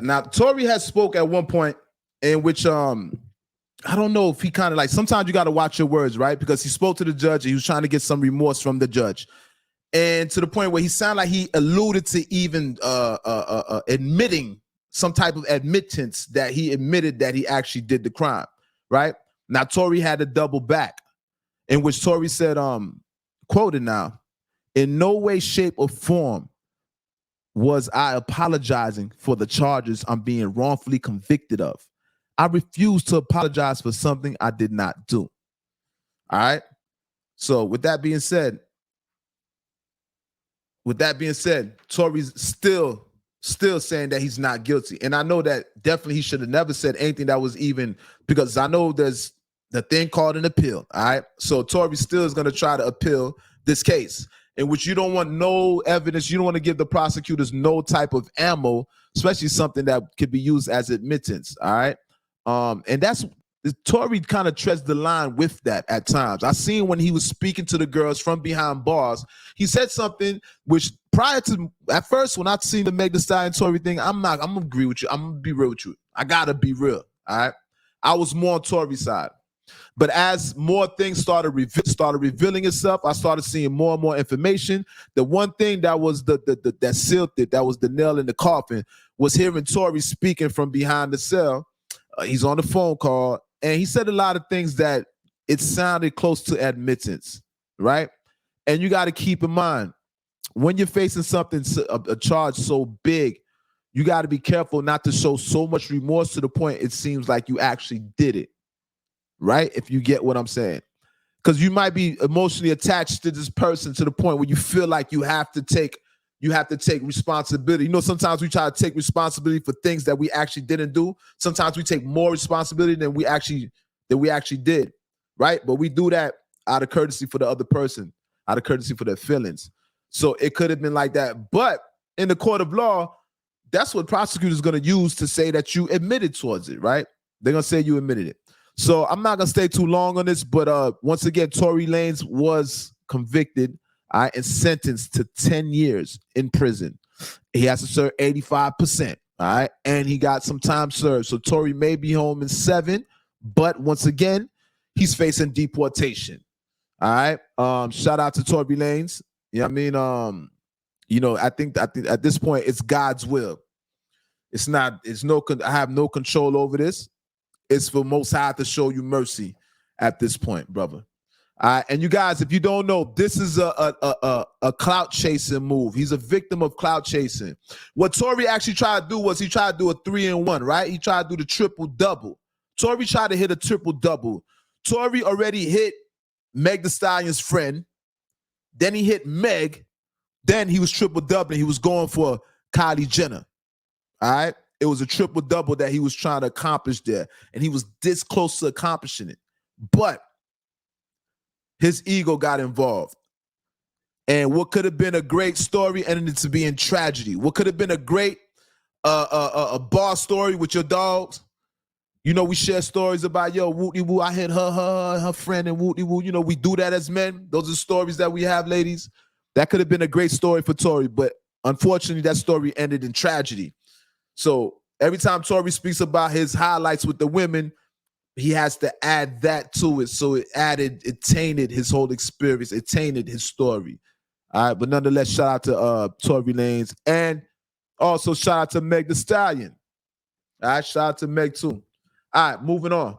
Now, Tory has spoke at one point in which I don't know if he kind of like sometimes you got to watch your words, right? Because he spoke to the judge and he was trying to get some remorse from the judge. And to the point where he sounded like he alluded to even admitting some type of admittance that he admitted that he actually did the crime, right? Now, Tory had to double back, in which Tory said, quoted now, in no way, shape, or form was I apologizing for the charges I'm being wrongfully convicted of. I refuse to apologize for something I did not do. All right. So with that being said, Tory's still saying that he's not guilty. And I know that definitely he should have never said anything that was even, because I know there's the thing called an appeal. All right. So Tory still is going to try to appeal this case, in which you don't want no evidence. You don't want to give the prosecutors no type of ammo, especially something that could be used as admittance. All right. And that's Tory kind of treads the line with that at times. I seen when he was speaking to the girls from behind bars, he said something which prior to, at first, when I seen the Megan Thee Stallion Tory thing, I'm gonna agree with you. I'm gonna be real with you. I gotta be real. All right. I was more on Tory's side. But as more things started revealing itself, I started seeing more and more information. The one thing that was that sealed it, that was the nail in the coffin, was hearing Tory speaking from behind the cell. He's on the phone call, and he said a lot of things that it sounded close to admittance, right? And you got to keep in mind, when you're facing something, a charge so big, you got to be careful not to show so much remorse to the point it seems like you actually did it, right? If you get what I'm saying. Because you might be emotionally attached to this person to the point where you feel like you have to take responsibility. You know, sometimes we try to take responsibility for things that we actually didn't do. Sometimes we take more responsibility than we actually did, right? But we do that out of courtesy for the other person, out of courtesy for their feelings. So it could have been like that. But in the court of law, that's what prosecutors are going to use to say that you admitted towards it, right? They're going to say you admitted it. So I'm not going to stay too long on this, but once again, Tory Lanez was convicted and sentenced to 10 years in prison. He has to serve 85%, all right? And he got some time served. So Tory may be home in 7, but once again, he's facing deportation, all right? Shout out to Tory Lanez. You know what I mean? You know, I think at this point, it's God's will. I have no control over this. It's for Most High to show you mercy at this point, brother. And you guys, if you don't know, this is a clout chasing move. He's a victim of clout chasing. What Tory actually tried to do was he tried to do a 3-in-1, right? He tried to do the triple double. Tory tried to hit a triple double. Tory already hit Meg the Stallion's friend. Then he hit Meg. Then he was triple doubling. He was going for Kylie Jenner. All right. It was a triple double that he was trying to accomplish there. And he was this close to accomplishing it. But his ego got involved. And what could have been a great story ended up being tragedy. What could have been a great a bar story with your dogs. You know, we share stories about, yo, wooty woo, I hit her friend and wooty woo. You know, we do that as men. Those are stories that we have, ladies. That could have been a great story for Tory, but unfortunately, that story ended in tragedy. So every time Tory speaks about his highlights with the women, he has to add that to it. So it tainted his whole experience. It tainted his story. All right, but nonetheless, shout out to Tory Lanez, and also shout out to Megan Thee Stallion. All right, shout out to Meg too. All right, moving on.